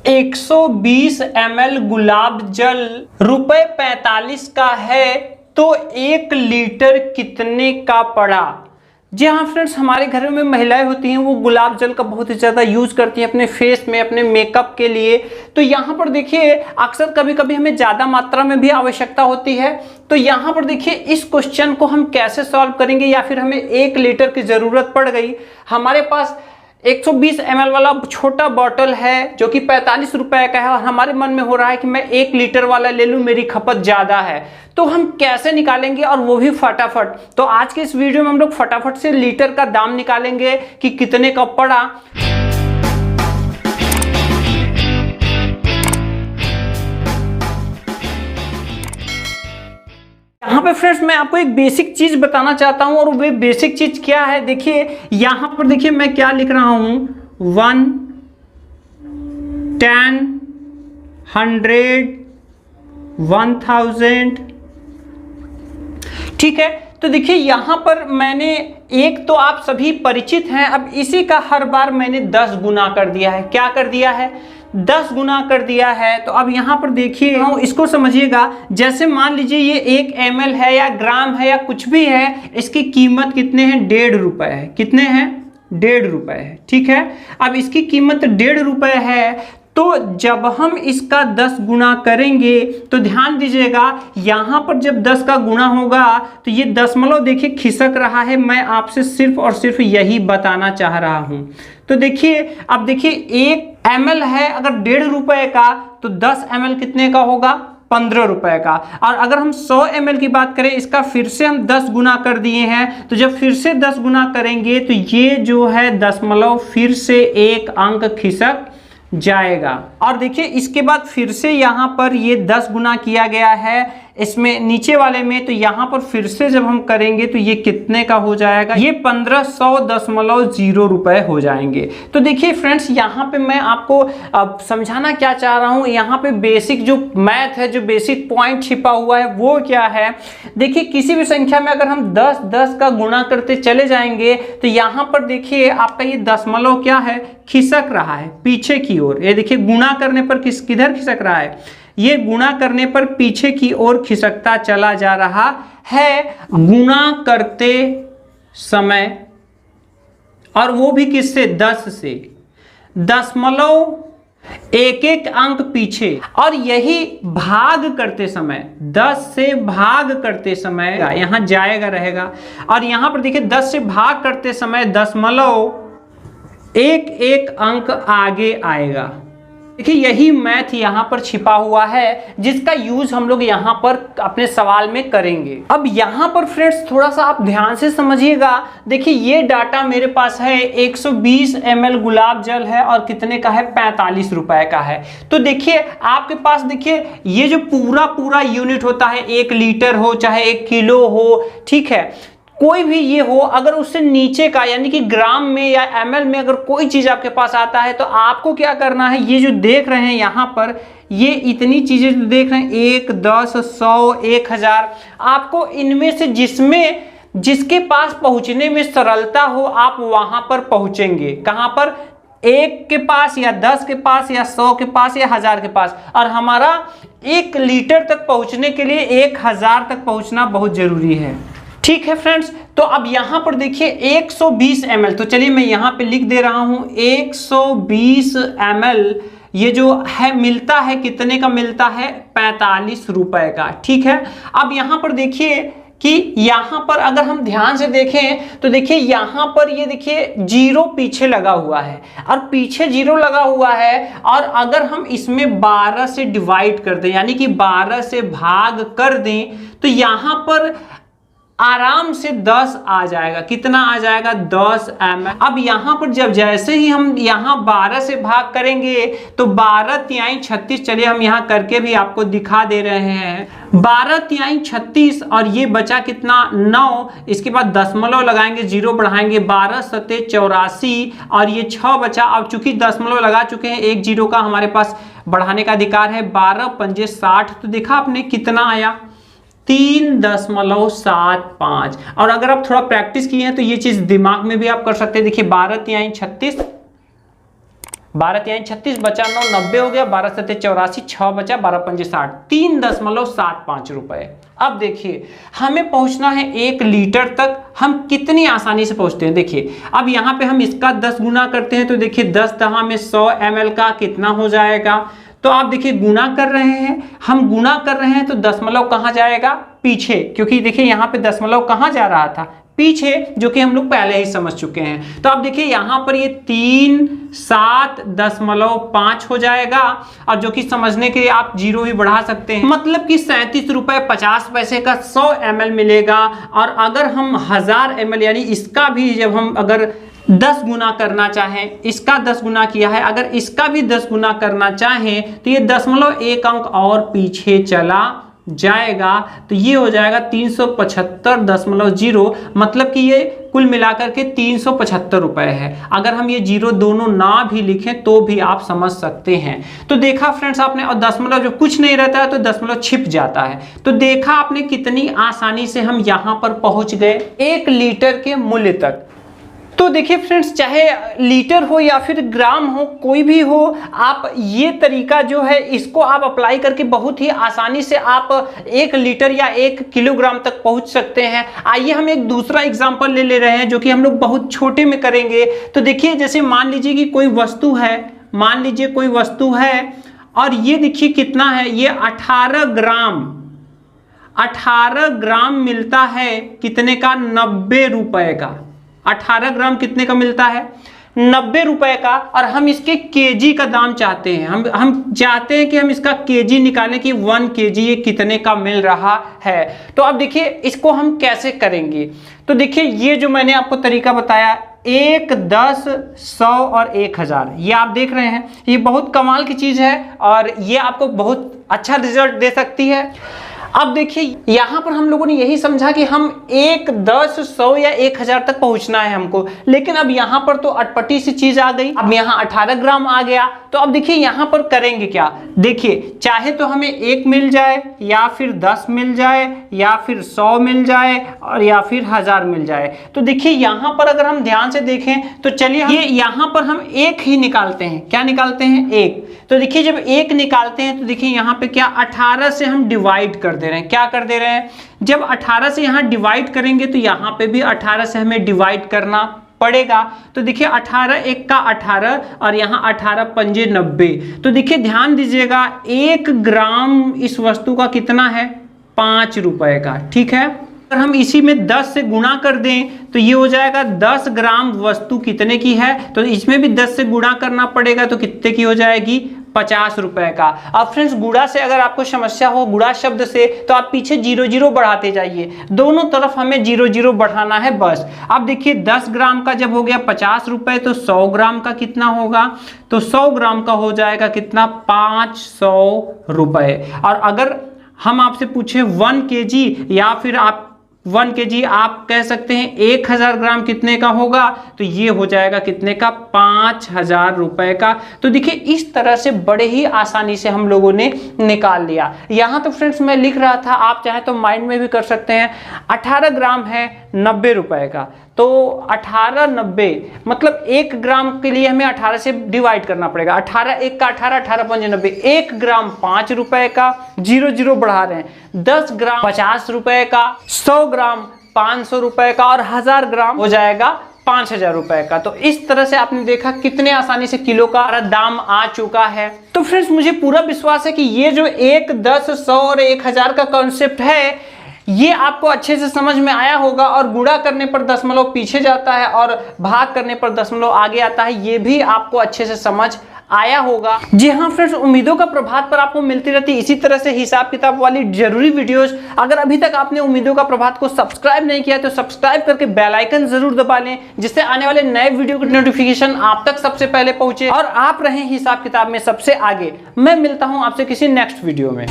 120 ml गुलाब जल रुपए 45 का है तो 1 लीटर कितने का पड़ा। जी हाँ फ्रेंड्स, हमारे घर में महिलाएं होती हैं वो गुलाब जल का बहुत ही ज़्यादा यूज़ करती हैं अपने फेस में, अपने मेकअप के लिए। तो यहाँ पर देखिए अक्सर कभी कभी हमें ज़्यादा मात्रा में भी आवश्यकता होती है। तो यहाँ पर देखिए इस क्वेश्चन को हम कैसे सॉल्व करेंगे, या फिर हमें 1 लीटर की ज़रूरत पड़ गई, हमारे पास 120 ml वाला छोटा बॉटल है जो कि 45 रुपए का है और हमारे मन में हो रहा है कि मैं 1 लीटर वाला ले लूं, मेरी खपत ज़्यादा है। तो हम कैसे निकालेंगे, और वो भी फटाफट। तो आज के इस वीडियो में हम लोग फटाफट से लीटर का दाम निकालेंगे कि कितने का पड़ा। यहाँ पे फ्रेंड्स मैं आपको एक बेसिक चीज बताना चाहता हूं, और वो बेसिक चीज क्या है देखिए। यहाँ पर देखिए मैं क्या लिख रहा हूं, 1, 10, 100, 1000। ठीक है, तो देखिए यहाँ पर मैंने एक तो आप सभी परिचित हैं, अब इसी का हर बार मैंने 10 गुना कर दिया है। क्या कर दिया है, 10 गुना कर दिया है। तो अब यहाँ पर देखिए इसको समझिएगा, जैसे मान लीजिए ये 1 ml है या ग्राम है या कुछ भी है, इसकी कीमत कितने हैं, 1.5 रुपए है। कितने हैं, 1.5 रुपए है। ठीक है, अब इसकी कीमत 1.5 रुपए है, तो जब हम इसका 10 गुना करेंगे तो ध्यान दीजिएगा यहाँ पर जब 10 का गुना होगा तो ये दशमलव देखिए खिसक रहा है। मैं आपसे सिर्फ और सिर्फ यही बताना चाह रहा हूँ। तो देखिए अब देखिए 1 ml है अगर 1.5 रुपए का, तो 10 ml कितने का होगा, 15 रुपए का। और अगर हम 100 ml की बात करें, इसका फिर से हम 10 गुना कर दिए हैं, तो जब फिर से 10 गुना करेंगे तो ये जो है दशमलव फिर से 1 अंक खिसक जाएगा। और देखिए इसके बाद फिर से यहाँ पर ये 10 गुना किया गया है इसमें नीचे वाले में, तो यहाँ पर फिर से जब हम करेंगे तो ये कितने का हो जाएगा, ये 1500.0 रुपए हो जाएंगे। तो देखिए फ्रेंड्स यहाँ पे मैं आपको अब समझाना क्या चाह रहा हूँ, यहाँ पे बेसिक जो मैथ है, जो बेसिक पॉइंट छिपा हुआ है वो क्या है। देखिए किसी भी संख्या में अगर हम 10 का गुणा करते चले जाएंगे तो यहाँ पर देखिए आपका ये दशमलव क्या है, खिसक रहा है पीछे की ओर। ये देखिए गुणा करने पर किधर खिसक रहा है, ये गुणा करने पर पीछे की ओर खिसकता चला जा रहा है गुणा करते समय, और वो भी किससे, 10 से, दशमलव 1 अंक पीछे। और यही भाग करते समय, 10 से भाग करते समय यहां जाएगा रहेगा, और यहां पर देखिए 10 से भाग करते समय दशमलव 1 अंक आगे आएगा। देखिए यही मैथ यहाँ पर छिपा हुआ है जिसका यूज हम लोग यहाँ पर अपने सवाल में करेंगे। अब यहाँ पर फ्रेंड्स थोड़ा सा आप ध्यान से समझिएगा। देखिए ये डाटा मेरे पास है, 120 ml गुलाब जल है और कितने का है, 45 रुपए का है। तो देखिए आपके पास देखिए ये जो पूरा यूनिट होता है, 1 लीटर हो चाहे 1 किलो हो, ठीक है, कोई भी ये हो, अगर उससे नीचे का यानी कि ग्राम में या ml में अगर कोई चीज आपके पास आता है तो आपको क्या करना है, ये जो देख रहे हैं यहाँ पर, ये इतनी चीजें जो देख रहे हैं 1, 10, 100, 1000, आपको इनमें से जिसके पास पहुंचने में सरलता हो आप वहां पर पहुंचेंगे। कहां पर, 1 के पास या 10 के पास या 100 के पास या 1000 के पास। और हमारा 1 लीटर तक पहुंचने के लिए 1000 तक पहुंचना बहुत जरूरी है। ठीक है फ्रेंड्स, तो अब यहां पर देखिए 120 ml, तो चलिए मैं यहां पे लिख दे रहा हूं 120 ml, ये जो है मिलता है कितने का, मिलता है 45 रुपए का। ठीक है, अब यहां पर देखिए कि यहां पर अगर हम ध्यान से देखें तो देखिए यहां पर ये देखिए 0 पीछे लगा हुआ है, और पीछे 0 लगा हुआ है, और अगर हम इसमें 12 से डिवाइड कर दें यानी कि 12 से भाग कर दें तो यहां पर आराम से 10 आ जाएगा। कितना आ जाएगा, 10 ml। अब यहाँ पर जब जैसे ही हम यहाँ 12 से भाग करेंगे तो 12 तिहाई 36, चलिए हम यहाँ करके भी आपको दिखा दे रहे हैं, 12 तिहाई 36, और ये बचा कितना, 9, इसके बाद दशमलव लगाएंगे, 0 बढ़ाएंगे, 12 सते 84, और ये 6 बचा। अब चूंकि दशमलव लगा चुके हैं, 1 0 का हमारे पास बढ़ाने का अधिकार है, 12 पंजे 60, तो देखा आपने कितना आया, 3.75। और अगर आप थोड़ा प्रैक्टिस किए हैं तो ये चीज दिमाग में भी आप कर सकते हैं। देखिए 12 तिहाई 36, 12 यानी 36 बचा 9, 90 हो गया, 12 सत्ते 84, 6 बचा, 12 पंजे 60, 3.75 रुपए। अब देखिए हमें पहुंचना है 1 लीटर तक, हम कितनी आसानी से पहुंचते हैं। देखिए अब यहाँ पे हम इसका 10 गुना करते हैं, तो देखिए 10 दहा में 100 ml का कितना हो जाएगा। तो आप देखिए गुना कर रहे हैं, हम गुना कर रहे हैं तो दशमलव कहाँ जाएगा, पीछे, क्योंकि देखिए यहाँ पे दशमलव कहाँ जा रहा था, पीछे, जो कि हम लोग पहले ही समझ चुके हैं। तो आप देखिए यहाँ पर ये 3.7.5 हो जाएगा, और जो कि समझने के लिए आप 0 ही बढ़ा सकते हैं, मतलब कि 37 रुपए 50 पैसे का 100 ml मिलेगा। और अगर हम 1000 ml यानी इसका भी जब हम अगर 10 गुना करना चाहें, इसका 10 गुना किया है, अगर इसका भी 10 गुना करना चाहें तो ये 0.1 अंक और पीछे चला जाएगा, तो ये हो जाएगा 375.0, मतलब कि ये कुल मिलाकर के 375 रुपए है। अगर हम ये 0 दोनों ना भी लिखें तो भी आप समझ सकते हैं। तो देखा फ्रेंड्स आपने, और दशमलव जब कुछ नहीं रहता है तो दशमलव छिप जाता है। तो देखा आपने कितनी आसानी से हम यहां पर पहुंच गए 1 लीटर के मूल्य तक। तो देखिए फ्रेंड्स, चाहे लीटर हो या फिर ग्राम हो, कोई भी हो, आप ये तरीका जो है इसको आप अप्लाई करके बहुत ही आसानी से आप 1 लीटर या 1 किलोग्राम तक पहुंच सकते हैं। आइए हम एक दूसरा एग्जांपल ले रहे हैं, जो कि हम लोग बहुत छोटे में करेंगे। तो देखिए जैसे मान लीजिए कि कोई वस्तु है, मान लीजिए कोई वस्तु है, और ये देखिए कितना है, ये 18 ग्राम मिलता है, कितने का, 90 रुपए का। 18 ग्राम कितने का मिलता है, 90 रुपए का। और हम इसके केजी का दाम चाहते हैं, हम चाहते हैं कि हम इसका केजी निकालें कि 1 केजी ये कितने का मिल रहा है। तो अब देखिए इसको हम कैसे करेंगे। तो देखिए ये जो मैंने आपको तरीका बताया, 1, 10, 100 और 1000, ये आप देख रहे हैं, ये बहुत कमाल की चीज है और ये आपको बहुत अच्छा रिजल्ट दे सकती है। अब देखिए यहां पर हम लोगों ने यही समझा कि हम 1, 10, 100 या 1000 तक पहुंचना है हमको, लेकिन अब यहां पर तो अटपटी सी चीज आ गई। अब यहां 18 ग्राम आ गया, तो अब देखिए यहां पर करेंगे क्या। देखिए चाहे तो हमें 1 मिल जाए, या फिर 10 मिल जाए, या फिर 100 मिल जाए, और या फिर 1000 मिल जाए। तो देखिए यहां पर अगर हम ध्यान से देखें तो चलिए ये यहां पर हम 1 ही निकालते हैं। क्या निकालते हैं, 1। तो देखिए जब 1 निकालते हैं तो देखिए यहां पे क्या, 18 से हम डिवाइड कर दे रहे हैं। क्या कर दे रहे हैं, जब 18 से यहां डिवाइड करेंगे तो यहां पे भी 18 से हमें डिवाइड करना पड़ेगा। तो देखिए 18 1 का 18 और यहाँ 18 पंजे 90। तो देखिए ध्यान दीजिएगा 1 ग्राम इस वस्तु का कितना है, 5 रुपए का। ठीक है, अगर हम इसी में 10 से गुणा कर दें तो ये हो जाएगा 10 ग्राम वस्तु कितने की है, तो इसमें भी 10 से गुणा करना पड़ेगा, तो कितने की हो जाएगी, 50 रुपए का। अब फ्रेंड्स गुणा से अगर आपको समस्या हो, गुणा शब्द से, तो आप पीछे 0 बढ़ाते जाइए, दोनों तरफ हमें 0 बढ़ाना है बस। अब देखिए 10 ग्राम का जब हो गया 50 रुपए, तो 100 ग्राम का कितना होगा, तो 100 ग्राम का हो जाएगा कितना, 500 रुपए। और अगर हम आपसे पूछे 1 केजी या फिर आप 1 केजी आप कह सकते हैं 1000 ग्राम कितने का होगा, तो ये हो जाएगा कितने का, 5000 रुपए का। तो देखिए इस तरह से बड़े ही आसानी से हम लोगों ने निकाल लिया। यहाँ तो फ्रेंड्स मैं लिख रहा था, आप चाहे तो माइंड में भी कर सकते हैं। 18 ग्राम है 90 रुपए का, तो 18 90 मतलब 1 ग्राम के लिए हमें 18 से डिवाइड करना पड़ेगा। 18 1 का 18, 18 पंजे 90, 1 ग्राम 5 रुपए का, 0 बढ़ा रहे हैं। 10 ग्राम 50 रुपए का, 100 ग्राम 500 रुपए का, और 1000 ग्राम हो जाएगा 5000 रुपए का। तो इस तरह से आपने देखा कितने आसानी से किलो का दाम आ चुका है। तो फ्रेंड्स मुझे पूरा विश्वास है कि ये जो 1, 10, 100 और 1000 का कॉन्सेप्ट है, ये आपको अच्छे से समझ में आया होगा। और गुणा करने पर दशमलव पीछे जाता है और भाग करने पर दशमलव आगे आता है, ये भी आपको अच्छे से समझ आया होगा। जी हाँ फ्रेंड्स, उम्मीदों का प्रभात पर आपको मिलती रहती इसी तरह से हिसाब किताब वाली जरूरी वीडियोस। अगर अभी तक आपने उम्मीदों का प्रभात को सब्सक्राइब नहीं किया तो सब्सक्राइब करके बेल आइकन जरूर दबा लें, जिससे आने वाले नए वीडियो की नोटिफिकेशन आप तक सबसे पहले पहुंचे और आप रहें हिसाब किताब में सबसे आगे। मैं मिलता हूं आपसे किसी नेक्स्ट वीडियो में।